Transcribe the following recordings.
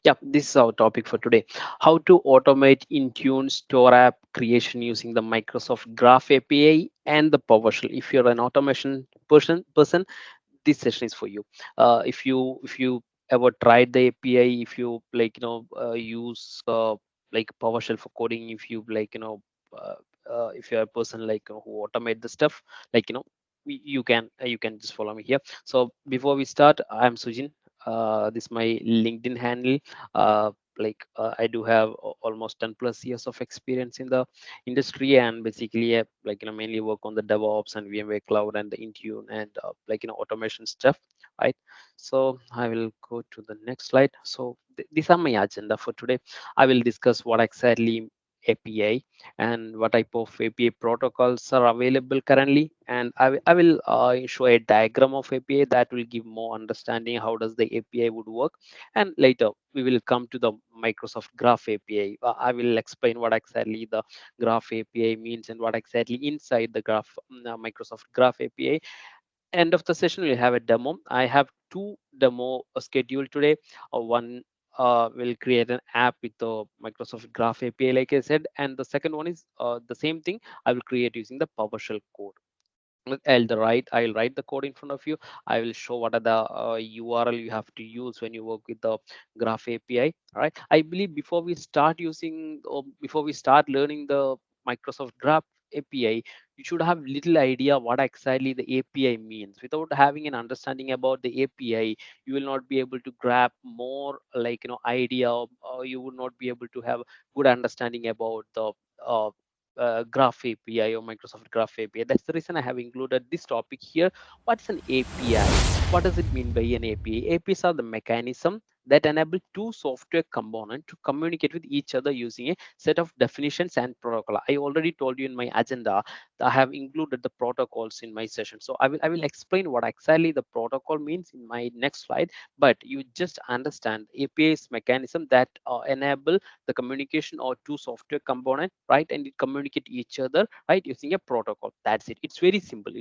Yeah, this is our topic for today. How to automate Intune store app creation using the Microsoft Graph API and the PowerShell. If you're an automation person, this session is for you. If you ever tried the API, if you use like PowerShell for coding, if you uh, if you're a person who automate the stuff, like you can just follow me here. So before we start, I'm Sujin. This is my LinkedIn handle. I do have almost 10 plus years of experience in the industry, and basically mainly work on the DevOps and VMware cloud and the Intune and automation stuff, right? So I will go to the next slide. So these are my agenda for today. I will discuss what exactly API and what type of API protocols are available currently, and I will show a diagram of API that will give more understanding how does the API would work. And later we will come to the Microsoft Graph API. I will explain what exactly the Graph API means and what exactly inside the Microsoft Graph API. End of the session we'll have a demo. I have two demo scheduled today. One will create an app with the Microsoft Graph API, like I said, and the second one is the same thing. I will create using the PowerShell code. I'll write the code in front of you. I will show what are the URL you have to use when you work with the Graph API. All right, I believe before we start using or before we start learning the Microsoft Graph API, you should have little idea what exactly the API means. Without having an understanding about the API, you will not be able to grab more idea, or you would not be able to have good understanding about the uh, Graph API or Microsoft Graph API. That's the reason I have included this topic here. What's an API? What does it mean by an API? APIs are the mechanism that enable two software components to communicate with each other using a set of definitions and protocol. I already told you in my agenda that I have included the protocols in my session. So I will explain what exactly the protocol means in my next slide. But you just understand APIs mechanism that enable the communication or two software component, right? And it communicate each other, right, using a protocol. That's it. It's very simple.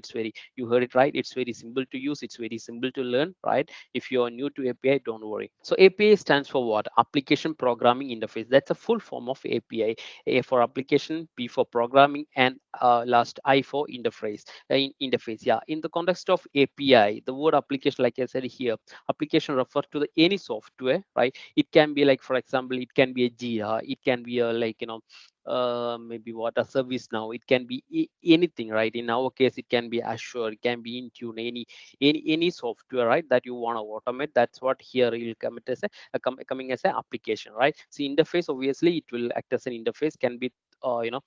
You heard it right. It's very simple to use. It's very simple to learn, right? If you're new to API, don't worry. So API stands for what? Application Programming Interface. That's a full form of API. A for application, P for programming, and last I for interface. Interface, yeah. In the context of API, the word application, like I said here, application refers to the any software, right? It can be like, for example, it can be a Jira, it can be a maybe what a service now, it can be anything, right? In our case, it can be Azure, it can be Intune, any software, right, that you want to automate. That's what here will come as coming as an application, right? See, interface, obviously it will act as an interface, can be thought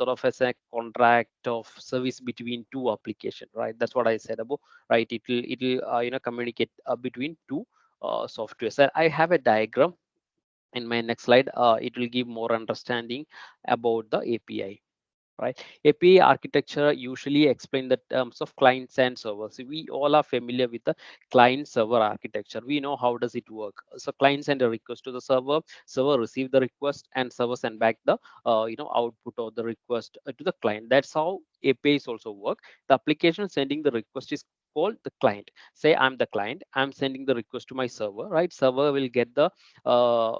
of as a contract of service between two application, right? That's what I said above, right? It will communicate between two software. So I have a diagram in my next slide. It will give more understanding about the API. Right, API architecture usually explain the terms of clients and servers. We all are familiar with the client server architecture. We know how does it work. So client send a request to the server, server receive the request, and server send back the output of the request to the client. That's how APIs also work. The application sending the request is called the client. Say I'm the client, I'm sending the request to my server, right? Server will get the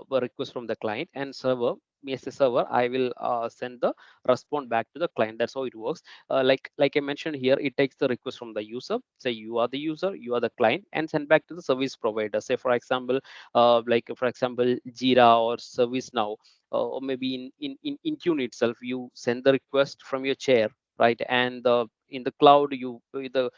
request from the client, and server, me as a server, I will send the respond back to the client. That's how it works. Like I mentioned here, it takes the request from the user. Say you are the user, you are the client, and send back to the service provider. Say for example, Jira or ServiceNow, or maybe in Intune itself, you send the request from your chair, right? And in the cloud, you the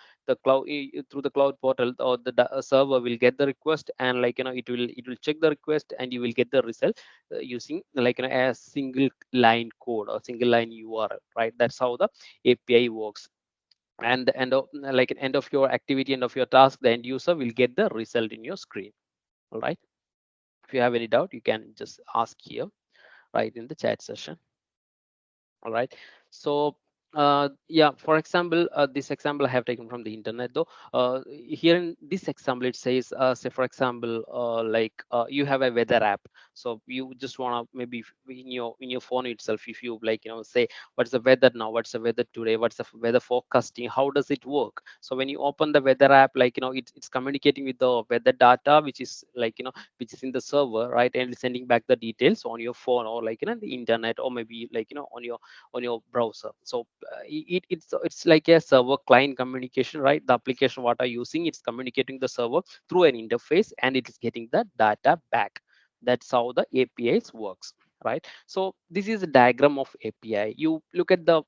cloud through the cloud portal, or the server will get the request, and it will check the request, and you will get the result using a single line code or single line URL, right? That's how the API works. And the end of end of your activity, end of your task, the end user will get the result in your screen. All right. If you have any doubt, you can just ask here, right, in the chat session. All right. So yeah, for example, this example I have taken from the internet though. Here in this example, it says say for example, you have a weather app. So you just want to maybe in your phone itself, if you like say what's the weather now, what's the weather today, what's the weather forecasting, how does it work. So when you open the weather app, it's communicating with the weather data, which is which is in the server, right, and it's sending back the details on your phone, or the internet, or maybe on your browser. So it's like a server client communication, right? The application what are using, it's communicating the server through an interface, and it is getting the data back. That's how the APIs works, right? So this is a diagram of API. You look at the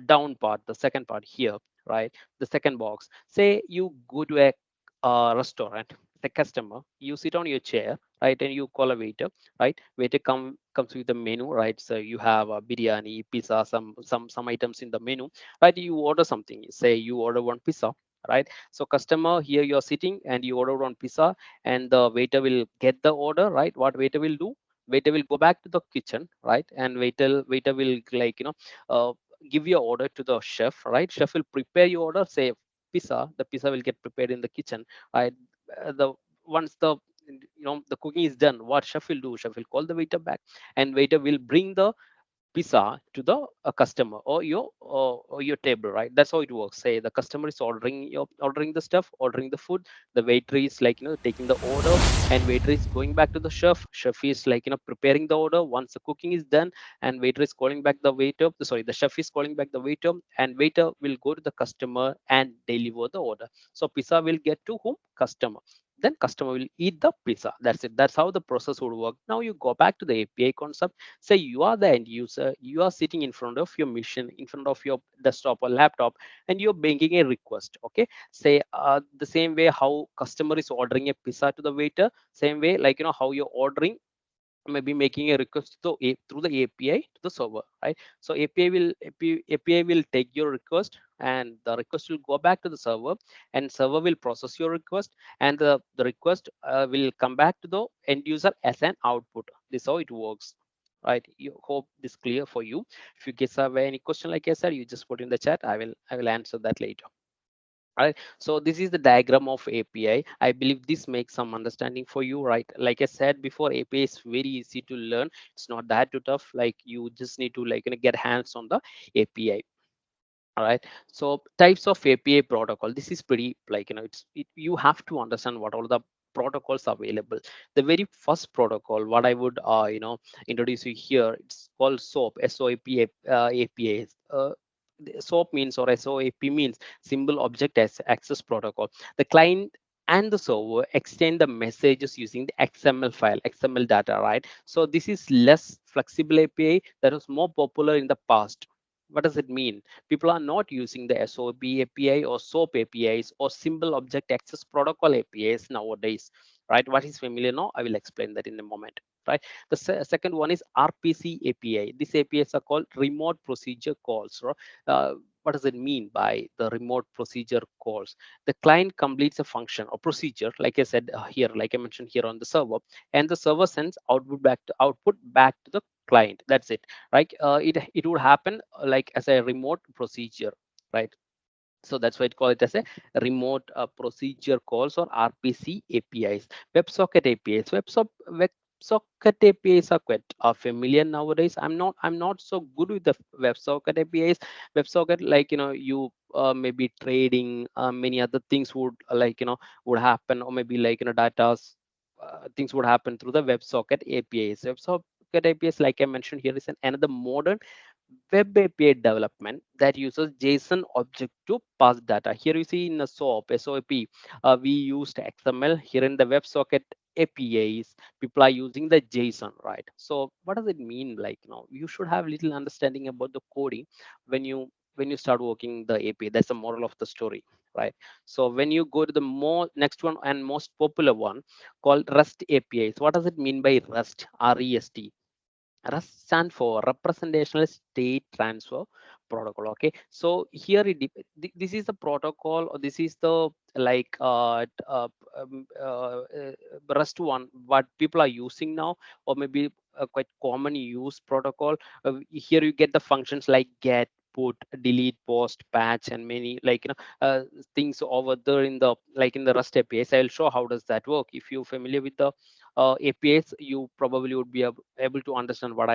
down part, the second part here, right? The second box. Say you go to a restaurant, the customer, you sit on your chair, right, and you call a waiter, right? Waiter comes with the menu, right? So you have a biryani, pizza, some items in the menu, right? You order something. Say you order one pizza, right? So customer, here you're sitting and you order one pizza, and the waiter will get the order, right? What waiter will do? Waiter will go back to the kitchen, right? And waiter will give your order to the chef, right? Chef will prepare your order. Say pizza, the pizza will get prepared in the kitchen, right? The once the cooking is done, what chef will do? Chef will call the waiter back, and waiter will bring the pizza to the customer, or your table, right? That's how it works. Say the customer is ordering the stuff, ordering the food. The waiter is taking the order, and waiter is going back to the chef is preparing the order. Once the cooking is done, and waiter is calling back the waiter, sorry, the chef is calling back the waiter, and waiter will go to the customer and deliver the order. So pizza will get to whom? Customer. Then customer will eat the pizza. That's it. That's how the process would work. Now you go back to the API concept. Say you are the end user, you are sitting in front of your machine, in front of your desktop or laptop, and you're making a request. Okay, say the same way how customer is ordering a pizza to the waiter, same way how you're ordering, maybe making a request through the API to the server, right? So API will take your request, and the request will go back to the server, and server will process your request, and the request will come back to the end user as an output. This is how it works, right? You hope this clear for you. If you guys have any question, like I said, you just put in the chat. I will answer that later. Right, so this is the diagram of API. I believe this makes some understanding for you, right? Like I said before, API is very easy to learn. It's not that too tough. Like you just need to get hands on the API. All right, so types of API protocol. This is pretty you have to understand what all the protocols available. The very first protocol what I would introduce you here, it's called SOAP APIs. SOAP means, or SOAP means, Symbol Object as Access Protocol. The client and the server exchange the messages using the XML file, XML data, right? So this is less flexible API that was more popular in the past. What does it mean? People are not using the SOAP API or SOAP APIs or Symbol Object Access Protocol APIs nowadays, right? What is familiar now? I will explain that in a moment, right? The second one is RPC API. These APIs are called Remote Procedure Calls. Right? What does it mean by the remote procedure calls? The client completes a function or procedure, like I said here, like I mentioned here on the server, and the server sends output back to the client. That's it, right? It would happen like as a remote procedure, right? So that's why it call it as a remote procedure calls, or RPC APIs. WebSocket APIs. WebSocket APIs are quite familiar nowadays. I'm not so good with the WebSocket APIs. WebSocket, you maybe trading, many other things would would happen, or maybe data things would happen through the WebSocket APIs. WebSocket APIs, like I mentioned here, is another modern web API development that uses JSON object to pass data. Here you see in the SOAP, we used XML. Here in the WebSocket APIs, people are using the JSON, right? So what does it mean? You should have little understanding about the coding when you start working the API. That's the moral of the story, right? So when you go to the next one and most popular one called REST APIs. What does it mean by REST? REST. REST stand for Representational State Transfer Protocol. Okay, so here this is the protocol, or this is the REST one what people are using now, or maybe a quite common use protocol. Here you get the functions like get, put, delete, post, patch, and many things over there in the in the Rust APIs. I'll show how does that work. If you're familiar with the APIs, you probably would be able to understand what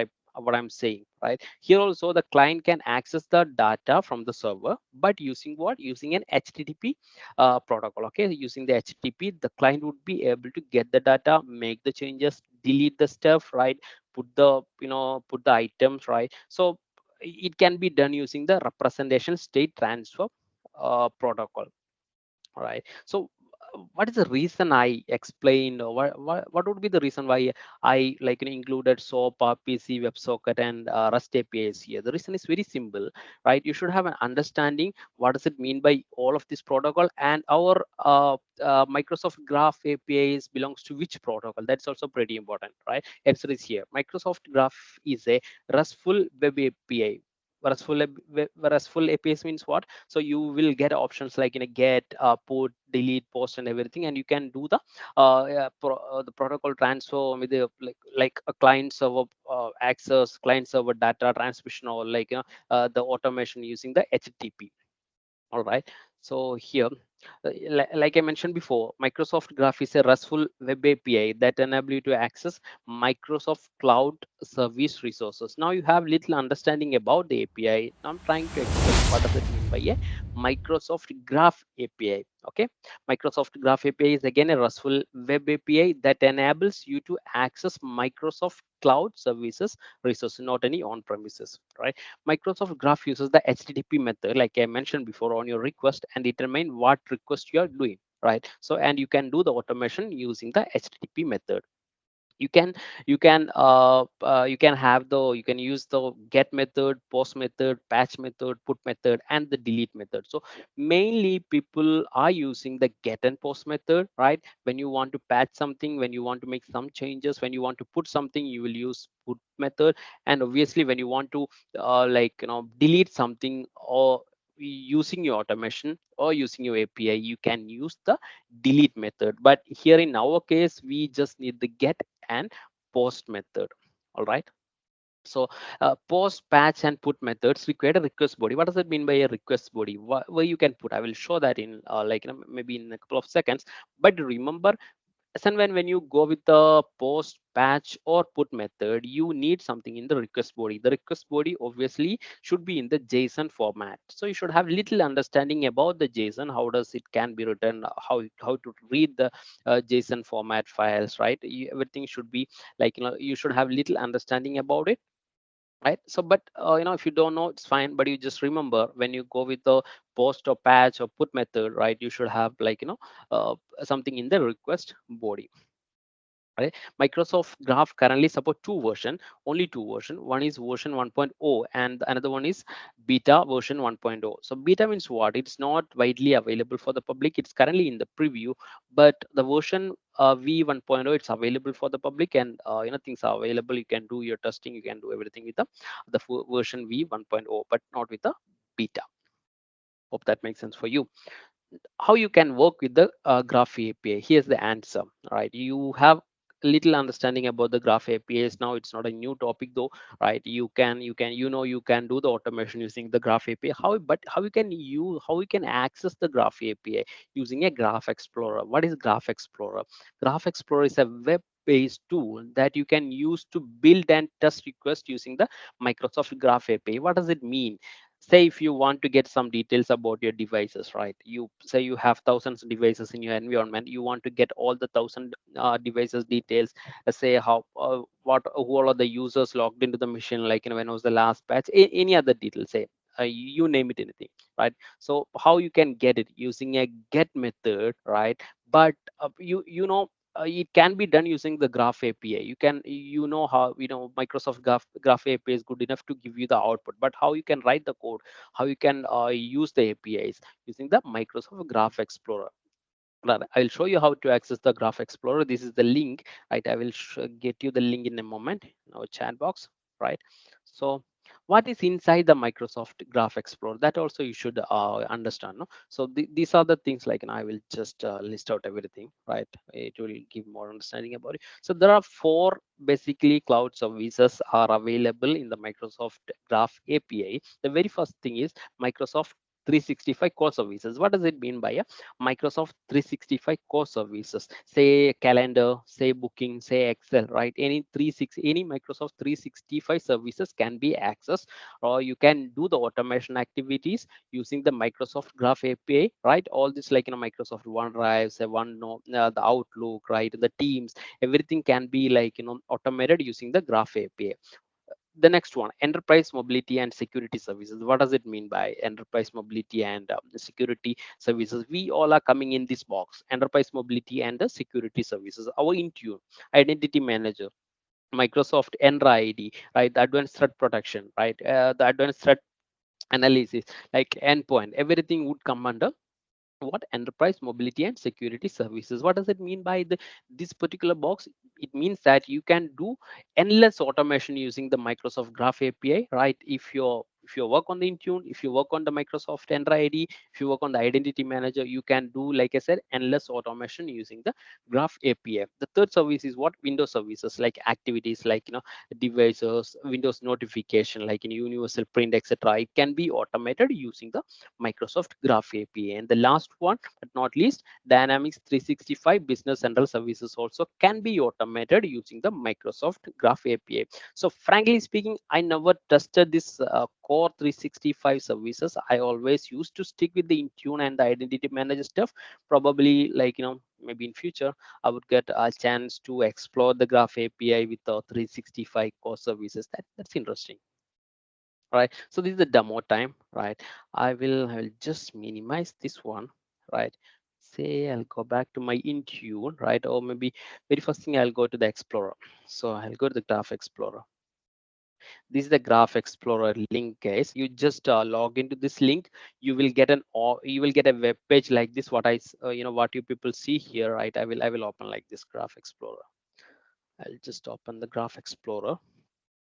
I'm saying, right? Here also the client can access the data from the server, but using what? Using an HTTP protocol. Okay, using the HTTP, the client would be able to get the data, make the changes, delete the stuff, right? Put the items, right? So it can be done using the representation state transfer protocol. All right. So, what is the reason I explained, or what would be the reason why I included SOAP, RPC, WebSocket, and Rust APIs here? The reason is very simple, right? You should have an understanding what does it mean by all of this protocol, and our Microsoft Graph APIs belongs to which protocol. That's also pretty important, right? Answer is here. Microsoft Graph is a RESTful web API. RESTful APIs means what? So you will get options like get, put, delete, post, and everything, and you can do the protocol transfer with the a client server access, client server data transmission, or the automation using the HTTP. All right. So here, like I mentioned before, Microsoft Graph is a RESTful web API that enable you to access Microsoft Cloud Service resources. Now you have little understanding about the API. Now I'm trying to explain what does it mean by a Microsoft Graph API. Okay, Microsoft Graph API is again a RESTful web API that enables you to access Microsoft Cloud Services resources, not any on-premises, right? Microsoft Graph uses the HTTP method, like I mentioned before, on your request and determine what request you are doing, right? So, and you can do the automation using the HTTP method. You can you can use the get method, post method, patch method, put method, and the delete method. So mainly people are using the get and post method, right? When you want to patch something, when you want to make some changes, when you want to put something, you will use put method. And obviously when you want to delete something, or using your automation or using your API, you can use the delete method. But here in our case, we just need the get and post method. All right. So post, patch, and put methods require a request body. What does it mean by a request body? Where you can put? I will show that in maybe in a couple of seconds. But remember, and when you go with the post, patch, or put method, you need something in the request body. The request body obviously should be in the JSON format. So you should have little understanding about the JSON, how does it can be written, how to read the JSON format files, right? Everything should be you should have little understanding about it, right? So but if you don't know, it's fine, but you just remember, when you go with the post or patch or put method, right, you should have something in the request body, right? Microsoft Graph currently support only two version. One is version 1.0 and another one is beta version 1.0. So beta means what? It's not widely available for the public. It's currently in the preview, but the version V 1.0, it's available for the public, and things are available. You can do your testing, you can do everything with the version V 1.0, but not with the beta. Hope that makes sense for you. How you can work with the Graph API? Here's the answer. Right, you have little understanding about the Graph APIs. Now it's not a new topic though, right? You can do the automation using the Graph API. How you can access the Graph API using a Graph Explorer? What is Graph Explorer? Graph Explorer is a web based tool that you can use to build and test requests using the Microsoft Graph API. What does it mean? Say if you want to get some details about your devices, right? You say you have thousands of devices in your environment, you want to get all the thousand devices details. Say how who all are the users logged into the machine, when was the last patch, any other details, say you name it, anything, right? So how you can get it? Using a get method, right? But it can be done using the Graph API. You can, how, Microsoft Graph API is good enough to give you the output, but how you can write the code, how you can use the APIs using the Microsoft Graph Explorer. Right, I'll show you how to access the Graph Explorer. This is the link, right? I will get you the link in a moment in our chat box, right? So what is inside the Microsoft Graph Explorer, that also you should understand, no? So these are the things, like, and I will just list out everything, right? It will give more understanding about it. So there are four basically cloud services are available in the Microsoft Graph API. The very first thing is Microsoft 365 core services. What does it mean by a Microsoft 365 core services? Say calendar, say booking, say Excel, right? Any Microsoft 365 services can be accessed, or you can do the automation activities using the Microsoft Graph API, right? All this, like, Microsoft OneDrive, say OneNote, the Outlook, right? The Teams, everything can be, like, automated using the Graph API. The next one, enterprise mobility and security services. What does it mean by enterprise mobility and security services? We all are coming in this box: enterprise mobility and the security services. Our Intune identity manager, Microsoft Entra ID, right? The advanced threat protection, right? The advanced threat analysis, like endpoint, everything would come under what? Enterprise mobility and security services. What does it mean by this particular box? It means that you can do endless automation using the Microsoft Graph API, right? If you work on the Intune, if you work on the Microsoft Entra ID, if you work on the identity manager, you can do, like I said, endless automation using the Graph API. The third service is what? Windows services, like activities, like, devices, Windows notification, like in universal print, etc. It can be automated using the Microsoft Graph API. And the last one, but not least, Dynamics 365 Business Central services also can be automated using the Microsoft Graph API. So frankly speaking, I never tested this core 365 services. I always used to stick with the Intune and the identity manager stuff. Probably, like, maybe in future I would get a chance to explore the Graph API with the 365 core services. That's interesting. Right, so this is the demo time, right? I will just minimize this one, right? Say I'll go back to my Intune, right? Or maybe very first thing, I'll go to the Explorer. So I'll go to the Graph Explorer. This is the Graph Explorer link, guys. You just log into this link. You will get you will get a web page like this. What you people see here, right? I will open like this Graph Explorer. I'll just open the Graph Explorer.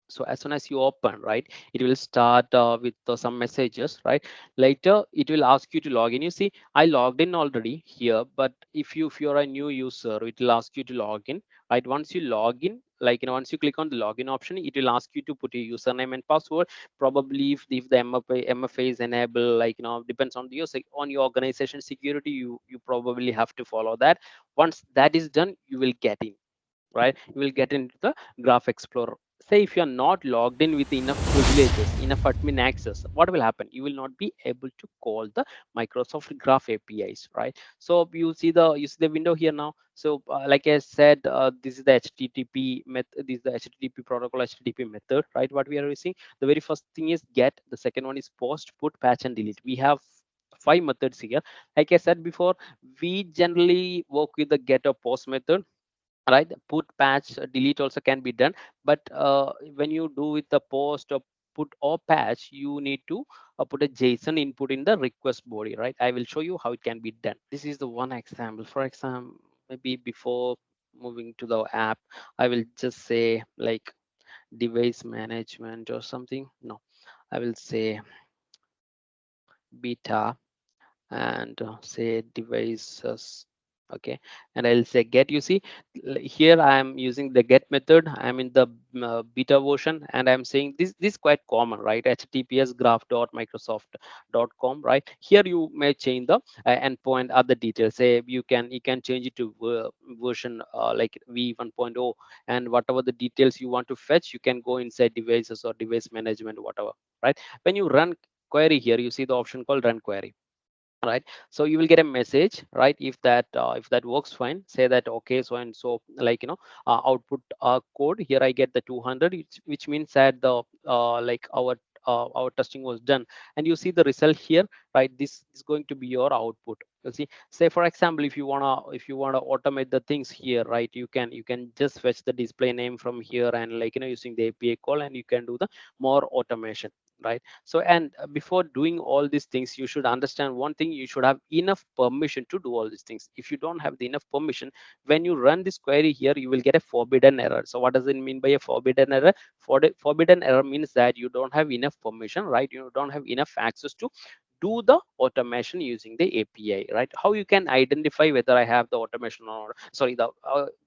So as soon as you open, right, it will start with some messages, right? Later it will ask you to log in. You see, I logged in already here, but if you're a new user, it will ask you to log in, right? Once you log in, like, once you click on the login option, it will ask you to put your username and password. Probably if the MFA is enabled, like, depends on on your organization security, you probably have to follow that. Once that is done, you will get in, right? You will get into the Graph Explorer. Say if you're not logged in with enough privileges, enough admin access, what will happen? You will not be able to call the Microsoft Graph APIs, right? So you see the window here now. So like I said, this is the HTTP method. This is the HTTP protocol, HTTP method, right? What we are using. The very first thing is get. The second one is post, put, patch, and delete. We have 5 methods here. Like I said before, we generally work with the get or post method, right? Put, patch, delete also can be done, but when you do with the post or put or patch, you need to put a JSON input in the request body, right? I will show you how it can be done. This is the one example. For example, maybe before moving to the app, I will just say, like, device management or something. No, I will say beta, and say devices. Okay, and I'll say get. You see, here I am using the get method. I'm in the beta version, and I'm saying this is quite common, right? HTTPS graph.microsoft.com, right? Here you may change the endpoint, other details. Say you can change it to version like v 1.0, and whatever the details you want to fetch, you can go inside devices or device management, whatever, right? When you run query here, you see the option called run query, right? So you will get a message, right? If that works fine, say that okay, so and so, like, output code here, I get the 200, which means that the like our testing was done, and you see the result here, right? This is going to be your output. You see, say for example, if you wanna automate the things here, right, you can just fetch the display name from here, and, like, using the API call, and you can do the more automation. right? So, and before doing all these things, you should understand one thing: you should have enough permission to do all these things. If you don't have the enough permission, when you run this query here, you will get a forbidden error. So what does it mean by a forbidden error? Forbidden error means that you don't have enough permission, right? You don't have enough access to do the automation using the API, right? How you can identify whether I have the automation or not, sorry, the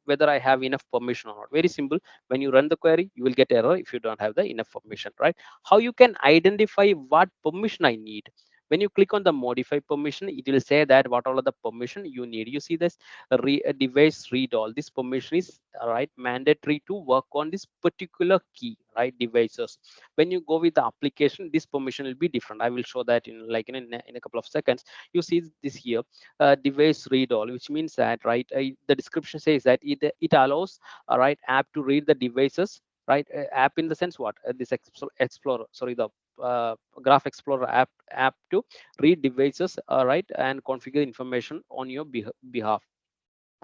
whether I have enough permission or not? Very simple. When you run the query, you will get error if you don't have the enough permission, right? How you can identify what permission I need? When you click on the modify permission, it will say that what all of the permission you need. You see this device read all. This permission is right mandatory to work on this particular key, right? Devices. When you go with the application, this permission will be different. I will show that in like in a couple of seconds. You see this here, device read all, which means that right, the description says that it allows right app to read the devices, right? App in the sense what, this explorer, sorry, the graph explorer app to read devices, right, and configure information on your behalf,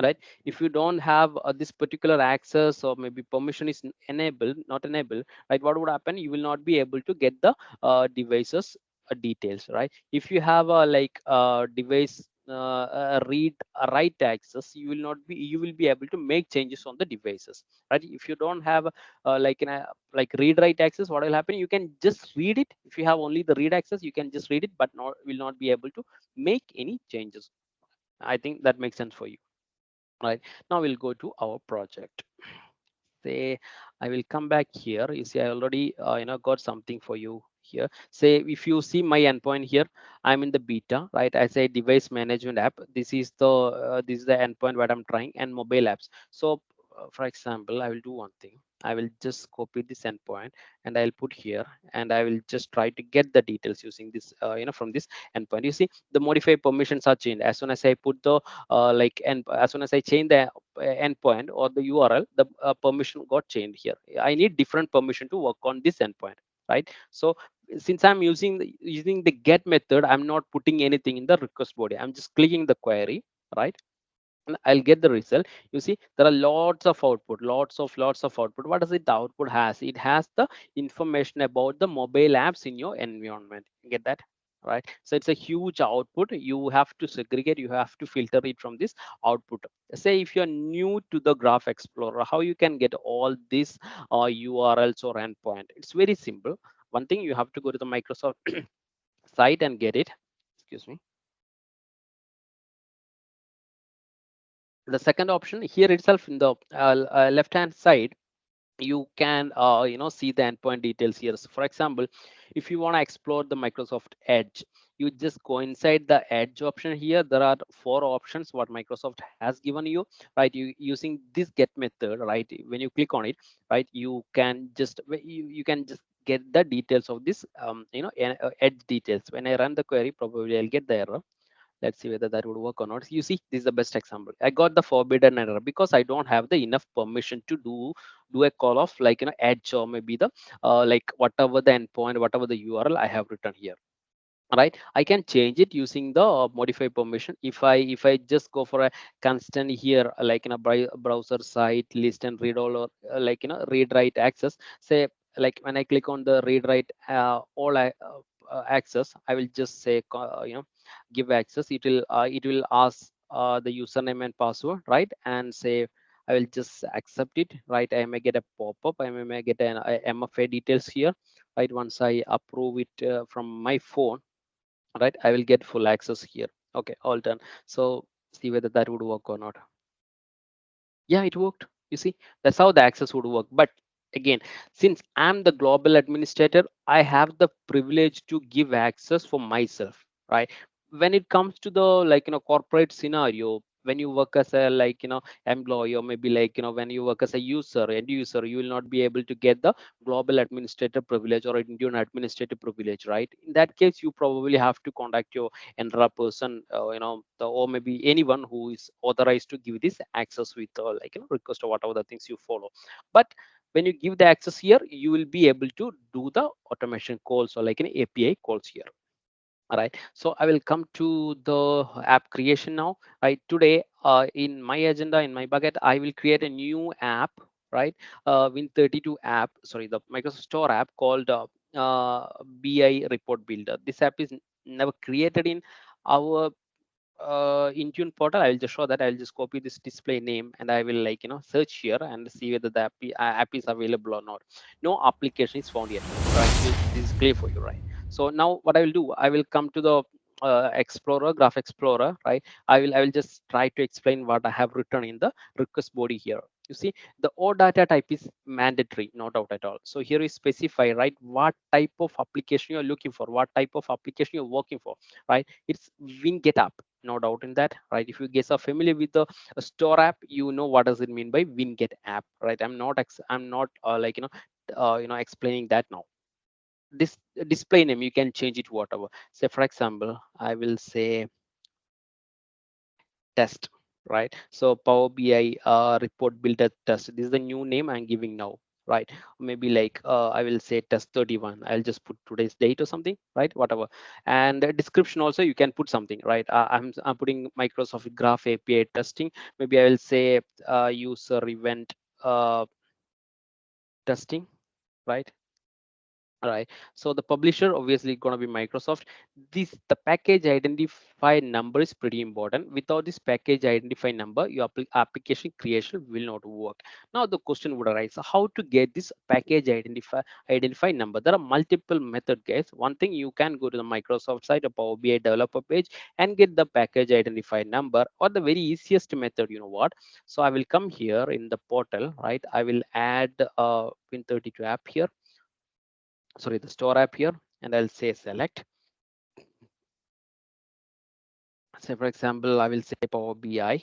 right? If you don't have this particular access, or maybe permission is enabled, not enabled, right, what would happen? You will not be able to get the devices details, right? If you have a like device read write access, you will be able to make changes on the devices, right? If you don't have like in a like read write access, what will happen? You can just read it. If you have only the read access, you can just read it, but not will not be able to make any changes. I think that makes sense for you, right? Now we'll go to our project. Say I will come back here. You see I already got something for you here. Say if you see my endpoint here, I'm in the beta, right? I say device management app. This is the endpoint what I'm trying, and mobile apps. So for example, I will do one thing. I will just copy this endpoint and I'll put here, and I will just try to get the details using this from this endpoint. You see the modify permissions are changed as soon as I put the and as soon as I change the endpoint or the URL, the permission got changed here. I need different permission to work on this endpoint, right? So since I'm using the get method, I'm not putting anything in the request body. I'm just clicking the query, right? And I'll get the result. You see, there are lots of output, lots of output. What does it? The output has? It has the information about the mobile apps in your environment. You get that? Right. So it's a huge output. You have to segregate. You have to filter it from this output. Say if you're new to the Graph Explorer, how you can get all these URLs or endpoint? It's very simple. One thing, you have to go to the Microsoft site and get it. Excuse me. The second option here itself in the left hand side, you can see the endpoint details here. So for example, if you want to explore the Microsoft Edge, you just go inside the Edge option. Here there are four options what Microsoft has given you, right? You using this get method, right? When you click on it, right, you can just get the details of this Edge details. When I run the query, probably I'll get the error. Let's see whether that would work or not. You see, this is the best example. I got the forbidden error because I don't have the enough permission to do a call of like edge, or maybe the like whatever the endpoint, whatever the URL I have written here, right? I can change it using the modify permission. If I just go for a constant here, like in a browser site list and read all, or read write access. Say like when I click on the read write all access, I will just say give access. It will ask the username and password, right? And say I will just accept it, right? I may get a pop-up. I may get an MFA details here, right? Once I approve it from my phone, right, I will get full access here. Okay, all done. So see whether that would work or not. Yeah, it worked. You see, that's how the access would work. But again, since I'm the global administrator, I have the privilege to give access for myself, right? When it comes to the corporate scenario, when you work as a employee, or maybe when you work as a end user, you will not be able to get the global administrator privilege or Indian administrative privilege, right? In that case, you probably have to contact your NRA person, or maybe anyone who is authorized to give this access with request or whatever the things you follow. But when you give the access here, you will be able to do the automation calls or like an API calls here. All right, so I will come to the app creation now. Right, today in my agenda, in my bucket, I will create a new app, right? Win32 app, sorry, the Microsoft Store app called BI report builder. This app is never created in our Intune portal. I will just show that. I will just copy this display name and I will search here and see whether the app is available or not. No application is found yet, right? This is clear for you, right? So now what I will do, I will come to the Explorer, Graph Explorer, right? I will just try to explain what I have written in the request body here. You see, the O data type is mandatory, no doubt at all. So here is specify, right, what type of application you're looking for, what type of application you're working for, right? It's Winget app, no doubt in that, right? If you guys are familiar with the store app, you know what does it mean by Winget app, right? I'm not explaining that now. This display name, you can change it whatever. Say for example, I will say test, right? So Power BI report builder test, this is the new name I'm giving now, right? Maybe like I will say test 31, I'll just put today's date or something, right? Whatever. And the description also you can put something, right? I'm putting Microsoft Graph API testing. Maybe I will say user event uh, testing, right? All right. So the publisher obviously going to be Microsoft. This the package identify number is pretty important. Without this package identify number, your application creation will not work. Now the question would arise: how to get this package identify number? There are multiple method, guys. One thing, you can go to the Microsoft site or Power BI developer page and get the package identify number. Or the very easiest method, you know what? So I will come here in the portal, right? I will add Win32 app here, sorry, the store app here, and I'll say select. Say for example, I will say Power BI.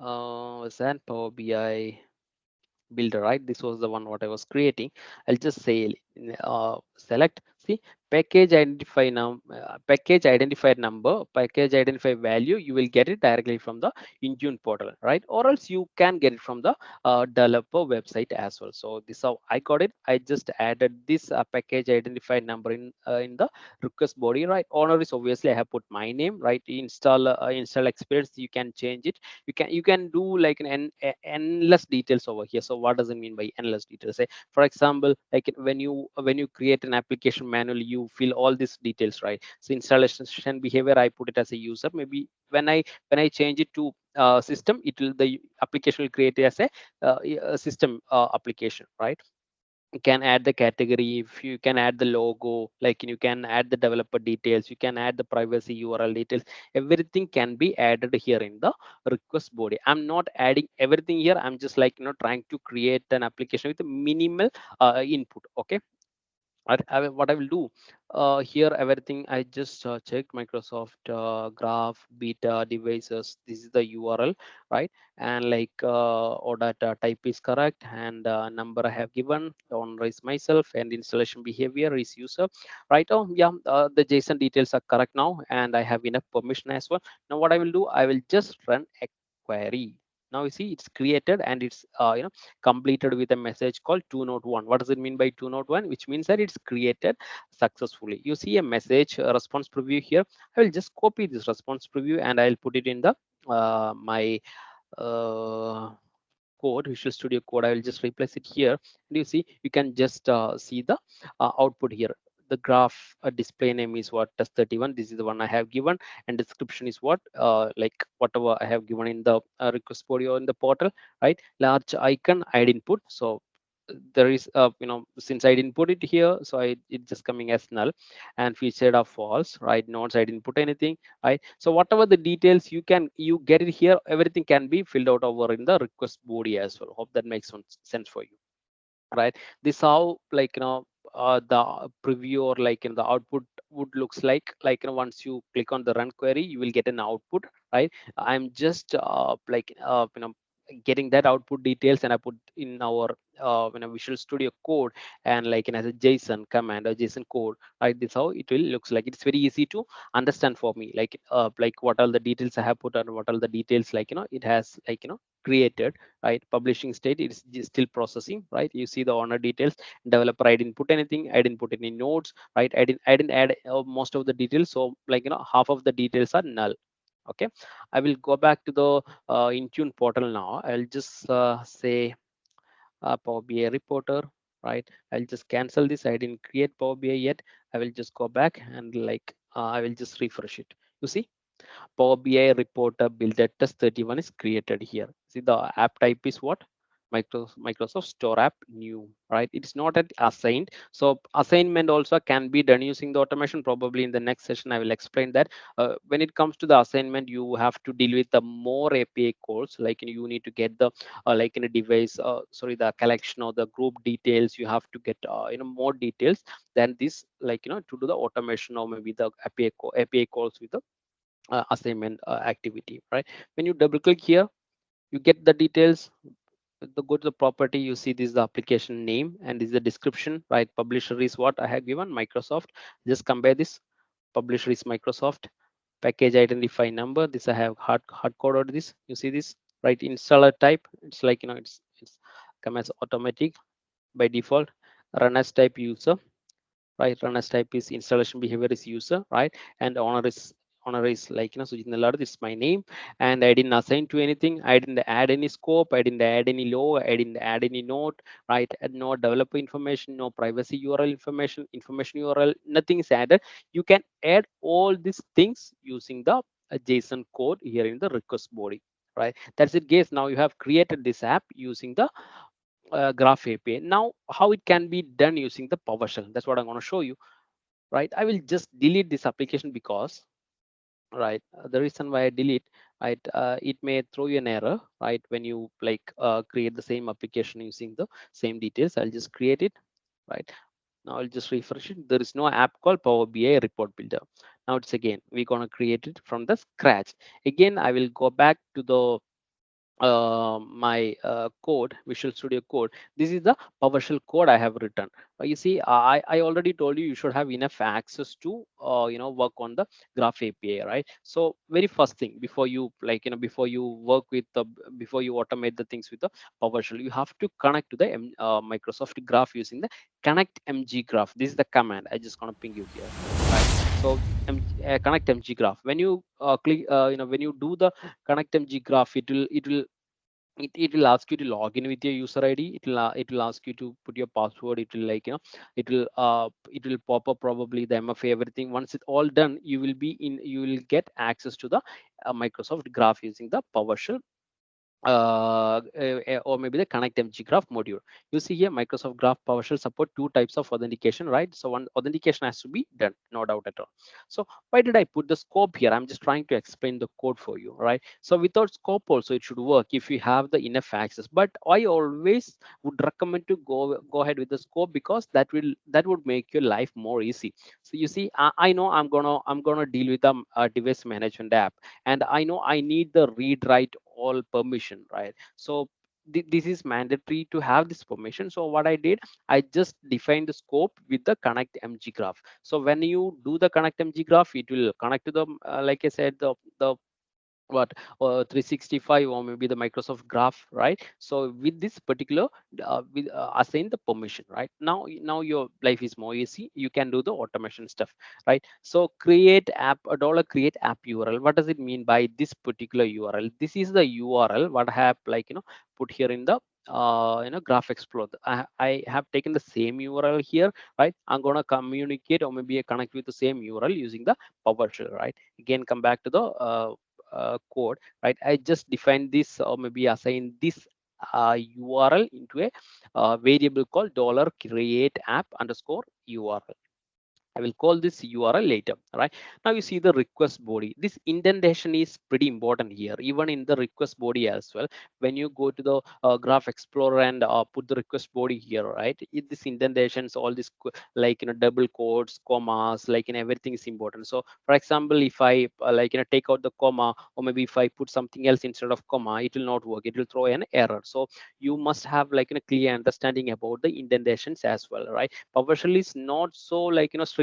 Was that Power BI builder, right? This was the one what I was creating. I'll just say select. See, package identify now, package identified number, package identify value, you will get it directly from the Intune portal, right? Or else you can get it from the developer website as well. So this is how I got it. I just added this package identified number in the request body, right? Owner is obviously I have put my name, right? Install experience, you can change it. You can do like endless details over here. So what does it mean by endless details? Say for example, like when you create an application manually, you fill all these details, right? So installation behavior, I put it as a user. Maybe when I change it to system, it will the application will create as a system application, right? You can add the category, if you can add the logo, like you can add the developer details, you can add the privacy URL details. Everything can be added here in the request body. I'm not adding everything here. I'm just trying to create an application with a minimal input. Okay. What I will do here, everything I just checked Microsoft Graph beta devices. This is the URL, right? And like OData type is correct, and number I have given. Owner is myself, and installation behavior is user, right? Oh yeah, the JSON details are correct now, and I have enough permission as well. Now what I will do, I will just run a query. Now you see it's created and it's completed with a message called 201. What does it mean by 201? Which means that it's created successfully. You see a message response preview here. I will just copy this response preview and I'll put it in the my uh, code, Visual Studio Code. I will just replace it here, and you see you can just see the output here. The graph display name is what, test 31. This is the one I have given, and description is what like whatever I have given in the request portfolio in the portal, right? Large icon I input. So there is since I didn't put it here, so it's just coming as null, and featured are false, right? Nodes I didn't put anything, right? So whatever the details you get it here, everything can be filled out over in the request body as well. Hope that makes some sense for you, right? This how the preview or the output would looks once you click on the run query, you will get an output, right? I'm just getting that output details, and I put in our Visual Studio Code, and as a JSON command or JSON code, right? This how it will looks like. It's very easy to understand for me, like what all the details I have put, and what all the details it has created, right? Publishing state, it's still processing, right? You see the owner details. Developer, I didn't put anything, I didn't put any nodes, right? I didn't add most of the details. So half of the details are null. Okay. I will go back to the Intune portal now. I'll just say Power BI reporter. right? I'll just cancel this. I didn't create Power BI yet. I will just go back and I will just refresh it. You see, Power BI reporter builder test 31 is created here. See, the app type is what? Microsoft Store App New, right? It's not at assigned. So assignment also can be done using the automation. Probably in the next session, I will explain that. When it comes to the assignment, you have to deal with the more API calls. Like you need to get the like in a device, sorry, the collection or the group details. You have to get more details than this, like to do the automation or maybe the API calls with the assignment activity, right? When you double click here, you get the details. Go to the property, you see this is the application name and this is the description, right? Publisher is what I have given, Microsoft. Just compare this. Publisher is Microsoft. Package identify number, this I have hard coded this. You see this, right? Installer type, it's like it's come as automatic by default. Run as type user, right? Run as type is installation behavior is user, right? And honor is like Sujit Nelladu, this is my name, and I didn't assign to anything. I didn't add any scope. I didn't add any law. I didn't add any note, right? And no developer information, no privacy URL information URL, nothing is added. You can add all these things using the JSON code here in the request body, right? That's it, guys. Now you have created this app using the Graph API. Now, how it can be done using the PowerShell? That's what I'm going to show you, right? I will just delete this application because, right, the reason why I delete, right, it may throw you an error, right, when you create the same application using the same details. I'll just create it, right? Now I'll just refresh it. There is no app called Power BI Report Builder. Now it's again, we're going to create it from the scratch. Again, I will go back to the my code, Visual Studio code. This is the PowerShell code I have written. You see, I already told you should have enough access to work on the Graph API, right? So very first thing, before you before you work with the before you automate the things with the PowerShell, you have to connect to the Microsoft Graph using the connect mg graph. This is the command. I just gonna ping you here, right? So connect mg graph. When you click, when you do the connect mg graph, it will ask you to log in with your user id. It will ask you to put your password. It will it will pop up probably the mfa everything. Once it's all done, you will get access to the Microsoft Graph using the PowerShell, or maybe the connect mg graph module. You see here, Microsoft Graph PowerShell support two types of authentication, right? So one authentication has to be done, no doubt at all. So why did I put the scope here? I'm just trying to explain the code for you, right? So without scope also it should work if you have the enough access, but I always would recommend to go ahead with the scope, because that would make your life more easy. So you see, I know I'm gonna deal with a device management app, and I know I need the read write all permission, right? So this is mandatory to have this permission. So what I did, I just defined the scope with the connect mg graph. So when you do the connect mg graph, it will connect to the like I said, the what 365 or maybe the Microsoft Graph, right? So with this particular with assign the permission, right? Now your life is more easy. You can do the automation stuff, right? So create app, a dollar create app URL. What does it mean by this particular URL? This is the URL what I have put here in the Graph Explorer. I have taken the same URL here, right? I'm gonna communicate or maybe connect with the same URL using the PowerShell, right? Again, come back to the code, right? I just define this or maybe assign this URL into a variable called dollar create app underscore URL. I will call this URL later, right? Now you see the request body. This indentation is pretty important here, even in the request body as well. When you go to the Graph Explorer and put the request body here, right? This indentations, all this double quotes, commas, everything is important. So for example, if I take out the comma, or maybe if I put something else instead of comma, it will not work. It will throw an error. So you must have a clear understanding about the indentations as well, right? PowerShell is not so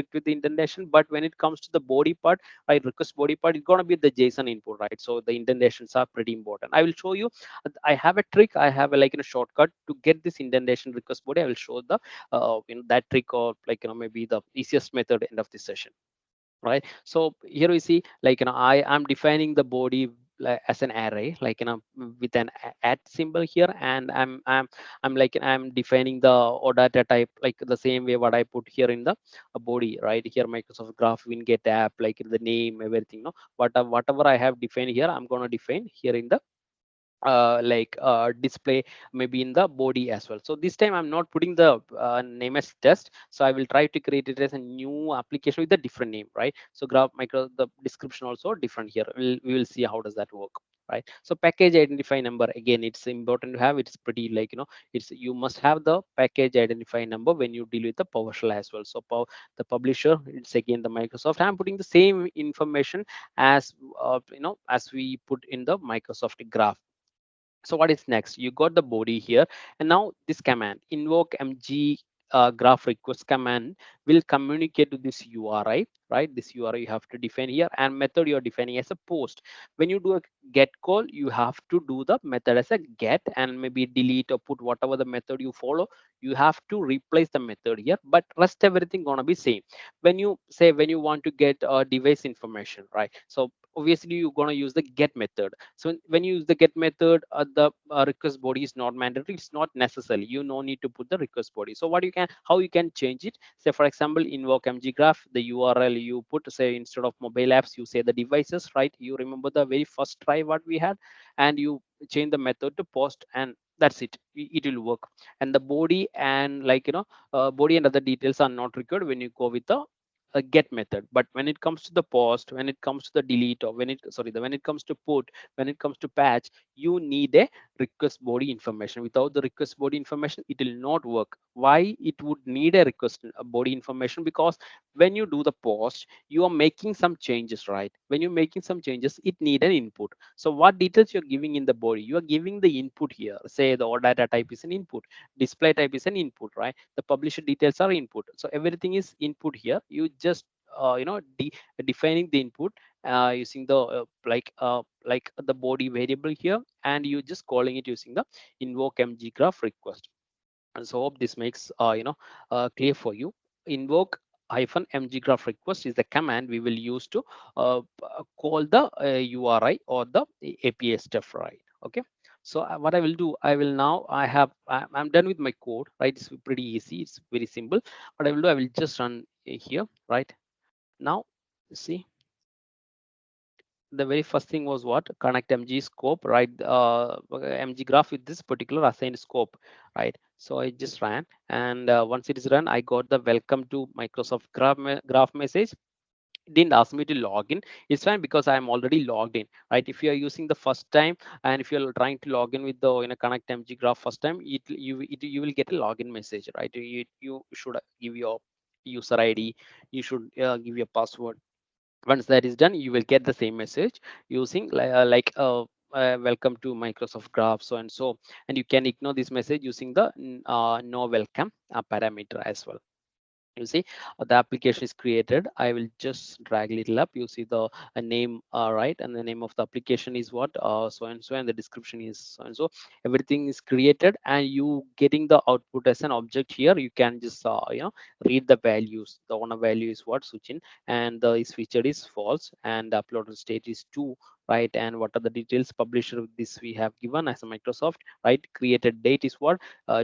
strict with the indentation, but when it comes to the body part, right, request body part, it's gonna be the JSON input, right? So the indentations are pretty important. I will show you. I have a trick. I have a shortcut to get this indentation request body. I will show the that trick, or maybe the easiest method end of this session, right? So here we see I am defining the body like as an array, like with an at symbol here, and I'm like I'm defining the or data type like the same way what I put here in the body right here, Microsoft Graph Win Get app, like the name, everything, no, but whatever I have defined here, I'm going to define here in the display, maybe in the body as well. So this time I'm not putting the name as test, so I will try to create it as a new application with a different name, right? So graph micro, the description also different here. We will see how does that work, right? So package identify number, again it's important to have. It's pretty like it's, you must have the package identify number when you deal with the PowerShell as well. So the publisher, it's again the Microsoft. I'm putting the same information as as we put in the Microsoft graph. So what is next? You got the body here, and now this command invoke mg graph request command will communicate to this URI, right? This URI you have to define here, and method you're defining as a post. When you do a get call, you have to do the method as a get, and maybe delete or put whatever the method you follow. You have to replace the method here, but rest everything gonna be same. When you say, when you want to get device information, right? So obviously you're gonna use the get method. So when you use the get method, the request body is not mandatory. It's not necessary. You no need to put the request body. So what you can, how you can change it? Say for example, invoke mggraph. The URL you put, say instead of mobile apps, you say the devices, right? You remember the very first try what we had, and you change the method to post, and that's it. It will work. And the body and body and other details are not required when you go with the a get method. But when it comes to the post, when it comes to the delete, or when it comes to put, when it comes to patch, you need a request body information. Without the request body information, it will not work. Why it would need a request body information? Because when you do the post, you are making some changes, right? When you're making some changes, it need an input. So what details you're giving in the body? You are giving the input here. Say the or data type is an input, display type is an input, right? The publisher details are input. So everything is input here. You just defining the input using the like the body variable here, and you just calling it using the invoke mg graph request. And so hope this makes clear for you. Invoke hyphen mg graph request is the command we will use to call the URI or the API stuff, right? Okay. So what I will do, I will now, I'm done with my code, right? It's pretty easy, it's very simple. What I will do, I will just run here, right? Now see, the very first thing was what? Connect mg scope, right? Mg graph with this particular assigned scope, right? So I just ran, and once it is run, I got the welcome to Microsoft graph message. It didn't ask me to log in. It's fine because I'm already logged in, right? If you are using the first time, and if you're trying to log in with the connect mg graph first time, you will get a login message, right? You should give your user ID, you should give your password. Once that is done, you will get the same message using welcome to Microsoft graph, so and so. And you can ignore this message using the no welcome parameter as well. You see, the application is created. I will just drag a little up. You see the name, right? And the name of the application is what, so and so, and the description is so and so. Everything is created, and you getting the output as an object here. You can just read the values. The owner value is what, Suchin, and the is featured is false, and the uploaded state is 2, right? And what are the details? Publisher, this we have given as a Microsoft, right? Created date is what,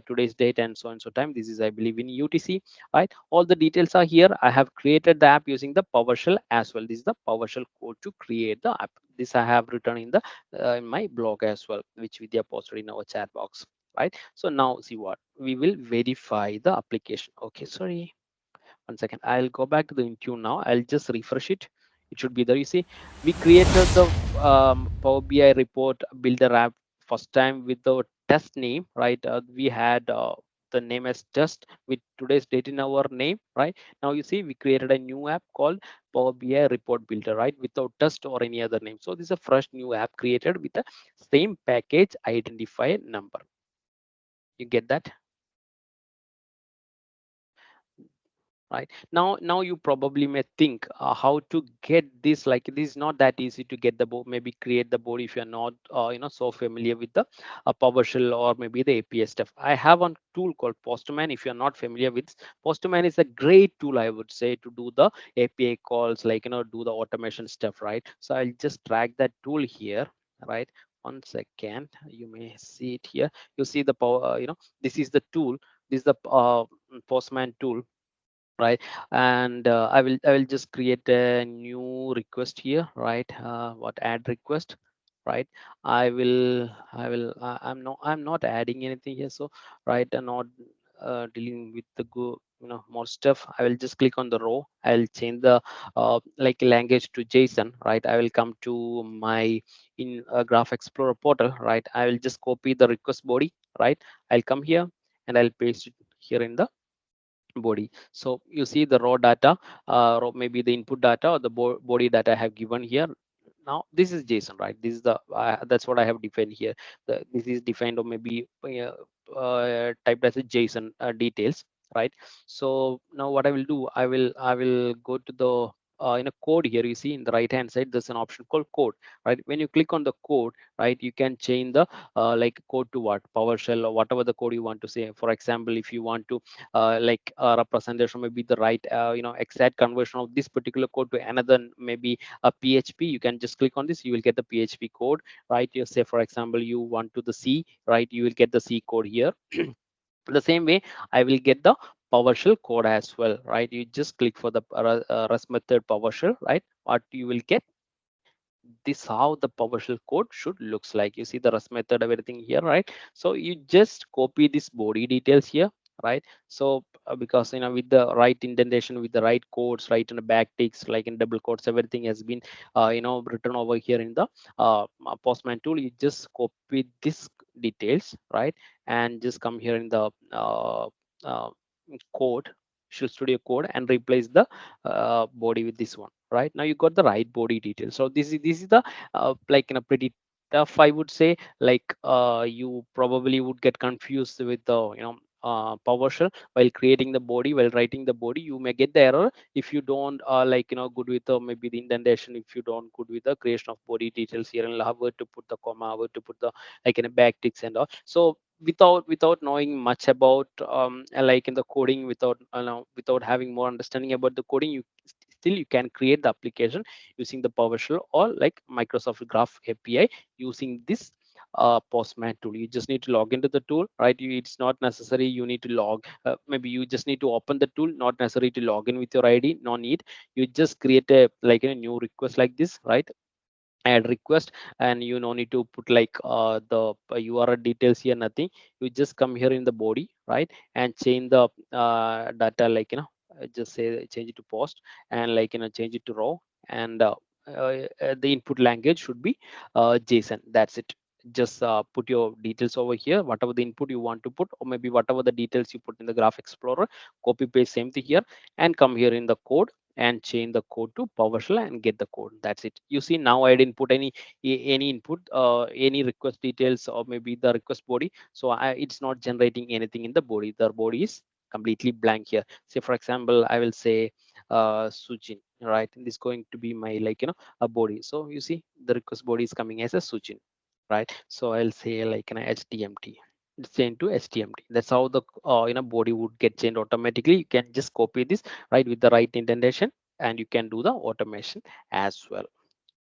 today's date, and so time. This is, I believe, in UTC, right? All the details are here. I have created the app using the PowerShell as well. This is the PowerShell code to create the app. This I have written in the in my blog as well, which Vidya posted in our chat box, right? So now see what, we will verify the application. Okay, sorry, 1 second. I'll go back to the Intune now. I'll just refresh it. It should be there. You see, we created the Power BI report builder app first time with the test name, right? We had the name as test with today's date in our name, right? Now you see, we created a new app called Power BI report builder, right? Without test or any other name. So this is a fresh new app created with the same package identifier number. You get that? Right now you probably may think how to get this. Like, this is not that easy to get the board, maybe create the board, if you're not so familiar with the PowerShell or maybe the API stuff. I have one tool called Postman. If you're not familiar with, Postman is a great tool, I would say, to do the API calls, like do the automation stuff, right? So I'll just drag that tool here. right? One second, you may see it here. You see the power, this is the tool. This is the postman tool, right? And I will just create a new request here, right? What add request, right? I'm not adding anything here, so right, and not dealing with the more stuff. I will just click on the row. I'll change the like language to JSON, right? I will come to my in Graph Explorer portal, right? I will just copy the request body, right? I'll come here and I'll paste it here in the body. So you see the raw data, or maybe the input data or the body that I have given here. Now this is JSON, right? This is the that's what I have defined here. This is defined, or maybe typed as a JSON details, right? So now what I will do, I will go to the in a code here. You see in the right hand side there's an option called code, right? When you click on the code, right, you can change the like code to what, PowerShell or whatever the code you want to say. For example, if you want to like a representation, maybe the right exact conversion of this particular code to another, maybe a PHP, you can just click on this, you will get the PHP code, right? You say, for example, you want to the C, right? You will get the C code here. The same way I will get the PowerShell code as well, right? You just click for the rest method PowerShell, right? What you will get, this how the PowerShell code should looks like. You see the rest method, everything here, right? So you just copy this body details here, right? So because with the right indentation, with the right codes, right, in the backticks, like in double quotes, everything has been written over here in the postman tool. You just copy this details, right, and just come here in the uh, code, Visual Studio code, and replace the body with this one. Right now you got the right body details. So this is the like pretty tough, I would say. Like you probably would get confused with the PowerShell while creating the body, while writing the body. You may get the error if you don't like good with maybe the indentation, if you don't good with the creation of body details here, and how to put the comma, how to put the like in a backticks and all. So without knowing much about like in the coding, without having more understanding about the coding, still you can create the application using the PowerShell or like Microsoft Graph API using this postman tool. You just need to log into the tool, right? It's not necessary you need to log, maybe you just need to open the tool, not necessary to log in with your ID, no need. You just create a like a new request like this, right? Add request, and you no need to put like the URL details here, nothing. You just come here in the body, right, and change the data, like just say change it to post, and like change it to raw, and the input language should be JSON. That's it. Just put your details over here, whatever the input you want to put, or maybe whatever the details you put in the Graph Explorer, copy paste same thing here, and come here in the code and change the code to PowerShell and get the code. That's it. You see now I didn't put any input, any request details, or maybe the request body. So it's not generating anything in the body. The body is completely blank here. Say for example, I will say Sujin, right? And this is going to be my like a body. So you see the request body is coming as a Sujin, right? So I'll say like an HTMT. It's changed to HTMT. That's how the body would get changed automatically. You can just copy this, right, with the right indentation, and you can do the automation as well,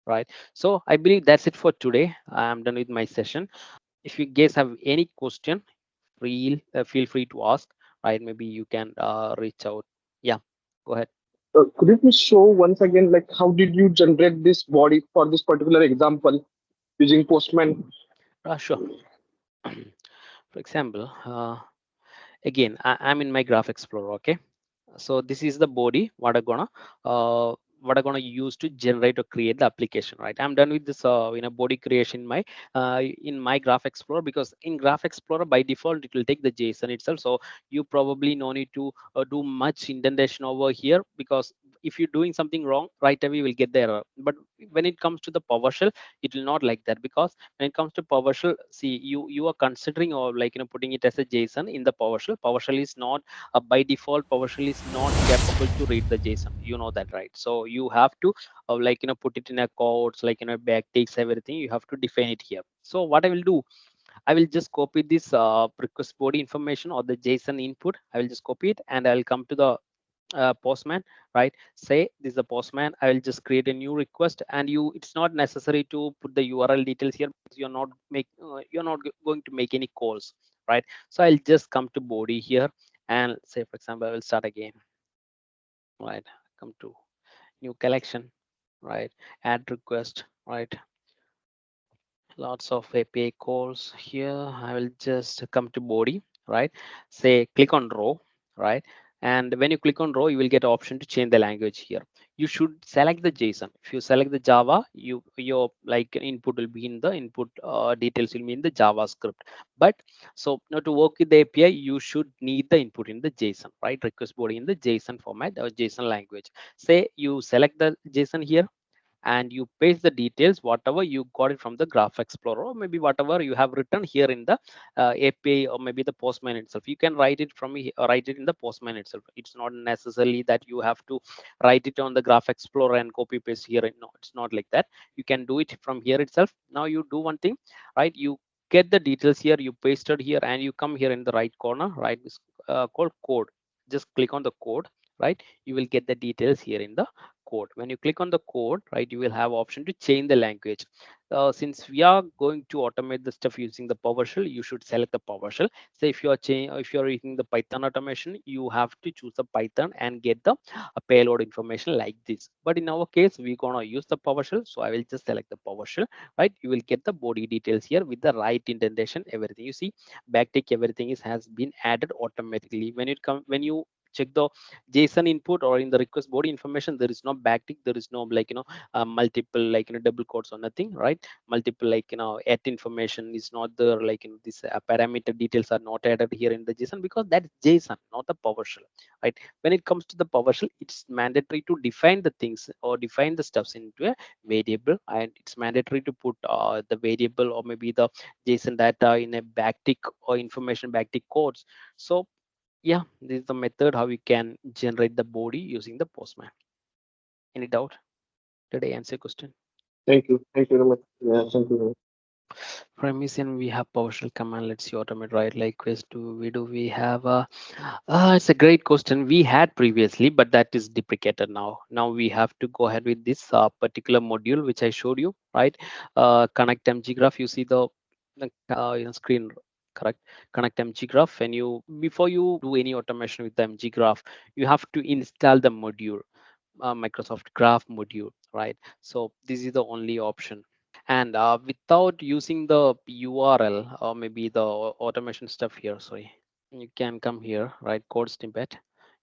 right? So I believe that's it for today. I'm done with my session. If you guys have any question, feel free to ask, right? Maybe you can reach out. Yeah, go ahead. Could you please show once again, like how did you generate this body for this particular example using Postman? Sure. For example, again, I'm in my Graph Explorer. Okay, so this is the body what I'm gonna use to generate or create the application, right? I'm done with this body creation in my Graph Explorer, because in Graph Explorer by default it will take the JSON itself. So you probably no need to do much indentation over here, because if you're doing something wrong, right away you will get the error. But when it comes to the PowerShell, it will not like that, because when it comes to PowerShell, see, you are considering or like putting it as a JSON in the PowerShell. PowerShell is not by default, PowerShell is not capable to read the JSON. You know that, right? So you have to like put it in a codes, like backticks, everything. You have to define it here. So what I will do, I will just copy this request body information or the JSON input. I will just copy it, and I'll come to the postman, right? Say this is a postman. I will just create a new request, and you, it's not necessary to put the URL details here because you're not going to make any calls, right? So I'll just come to body here, and say for example I will start again, right? Come to new collection, right? Add request, right? Lots of API calls here. I will just come to body, right? Say click on row, right? And when you click on row, you will get option to change the language here. You should select the JSON. If you select the Java, your like input will be in the input details will be in the JavaScript. But so now to work with the API, you should need the input in the JSON, right? Request body in the JSON format or JSON language. Say you select the JSON here, and you paste the details whatever you got it from the graph explorer, or maybe whatever you have written here in the API, or maybe the postman itself. You can write it write it in the postman itself. It's not necessarily that you have to write it on the graph explorer and copy paste here. No, it's not like that. You can do it from here itself. Now you do one thing, right? You get the details here, you paste it here, and you come here in the right corner, right? This called code. Just click on the code, right? You will get the details here in the code. When you click on the code, right, you will have option to change the language. Since we are going to automate the stuff using the PowerShell, you should select the PowerShell. Say if you're using the Python automation, you have to choose the Python and get the payload information like this. But in our case, we're gonna use the PowerShell, so I will just select the PowerShell. Right, you will get the body details here with the right indentation, everything. You see, backtick, everything has been added automatically. When you check the JSON input or in the request body information, there is no backtick, there is no like multiple like double quotes or nothing, right? Multiple like at information is not there, like this parameter details are not added here in the JSON because that is JSON, not the PowerShell, right? When it comes to the PowerShell, it's mandatory to define the things or define the stuffs into a variable, and it's mandatory to put the variable or maybe the JSON data in a backtick or information backtick codes. So yeah, this is the method how we can generate the body using the postman. Any doubt? Did I answer your question? Thank you very much. Yeah, thank you very much. Permission, we have PowerShell command. Let's see automate, right? Like quest do we have it's a great question. We had previously, but that is deprecated now. Now we have to go ahead with this particular module which I showed you, right? Connect MG graph. You see the screen, correct? Connect MG graph. And you, before you do any automation with the MG graph, you have to install the module, Microsoft Graph module, right? So this is the only option. And without using the URL or maybe the automation stuff here, sorry, you can come here, right? Code snippet.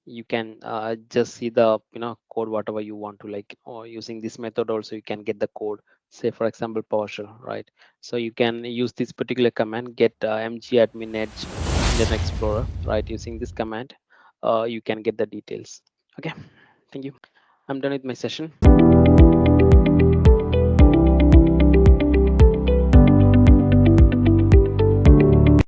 You can just see the code whatever you want to, like, or using this method also you can get the code. Say for example PowerShell, right? So you can use this particular command, get mgadmin edge Internet Explorer, right? Using this command, you can get the details. Okay, thank you. I'm done with my session.